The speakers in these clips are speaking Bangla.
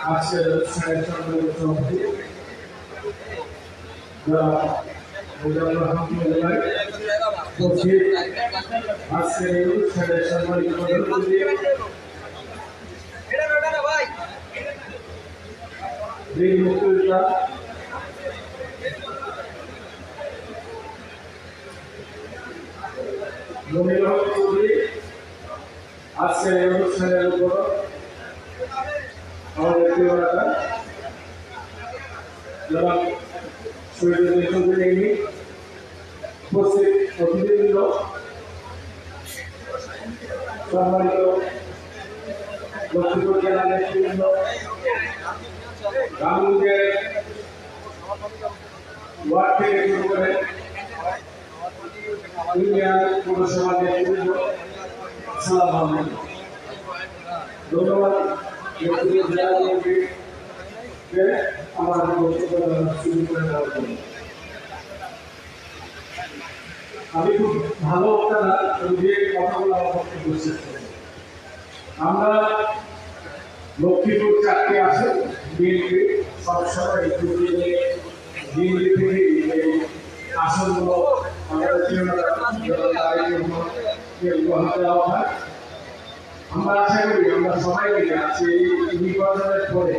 আজকের অনুষ্ঠানের সম্মানিত সভাপতি আজকের এই অনুষ্ঠানের সম্মানিত মুক্তিযোদ্ধা মনির হক চৌধুরী আজকের এই অনুষ্ঠানের উপর আমাদের প্রিয় নেতা জনাব শহীদুদ্দিন চৌধুরী উপস্থিত অতিথিবৃন্দ, সম্মানিত লক্ষ্মীপুর জেলা নেতৃবৃন্দ, রামগঞ্জের ওয়ার্ড থেকে শুরু করে ইউনিয়ন পৌরসভা নেতৃবৃন্দ, আসসালামু আলাইকুম। ধন্যবাদ আমার বক্তব্য শুরু করে দেওয়ার জন্য। আমি খুব ভালো আপনারা কথাগুলো আমার বক্তব্য শেষ করি। আমরা লক্ষ্মীপুর চারটি আসে বিএনপি সবসময় বিএনপি থেকে এই আসনগুলো আমাদের গ্রহণ দেওয়া হয়। আমরা আশা করি আমরা সবাই মিলে আছি এই নির্বাচনের পরে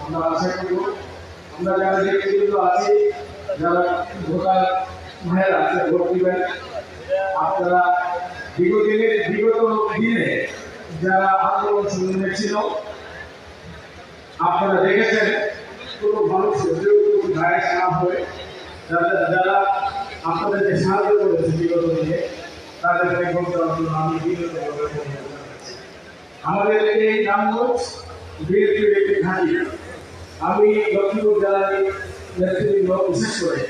আমরা আশা করব আমরা যারা নেতৃবৃন্দ আছি, যারা ভোটার ভাইয়েরা আছে, ভোট দিবেন, আপনারা বিগত দিনে যারা আন্দোলন সংগ্রামে ছিল আপনারা দেখেছেন কোনো মানুষের গায়ে না হয়ে যারা আপনাদেরকে সাহায্য করেছে বিগত দিনে তাদেরকে বলতে আমি বিগত আমাদের এই নামগঞ্জ বিএনপির একটি ঘাঁটি। আমি লক্ষ্মীপুর জেলার নেতৃবৃন্দ বিশেষ করে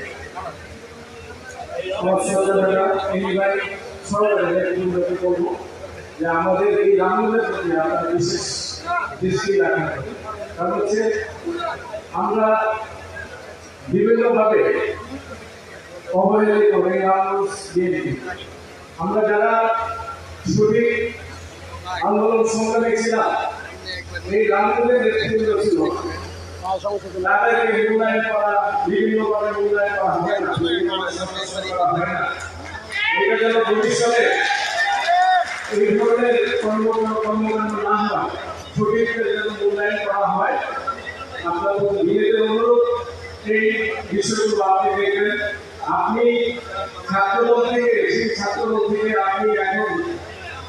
সরকারের নেতৃবৃন্দকে বলব যে আমাদের এই রামগঞ্জের প্রতি আপনারা বিশেষ দৃষ্টি রাখেন। কারণ হচ্ছে আমরা বিভিন্নভাবে অবহেলিত এই রামগঞ্জ বিএনপি, আমরা যারা সঠিক আন্দোলন সংগ্রামে ছিলাম, এই রামগঞ্জের নেতৃবৃন্দ ছিল, তাদেরকে মূল্যায়ন করা, বিভিন্নভাবে মূল্যায়ন করা হয় না। এটা যেন ভবিষ্যতে এই ধরনের কর্মকাণ্ড না হয়, সঠিকদের যেন মূল্যায়ন করা হয়। আপনার বিএনপির অনুরোধ এই বিষয়গুলো আপনি দেখবেন। আপনি ছাত্রদল থেকে সেই ছাত্রদল থেকে আপনি এখন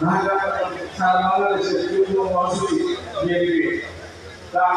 ঢাকা সারা বাংলাদেশের যুগ্ম মহাসচিব বিএনপি।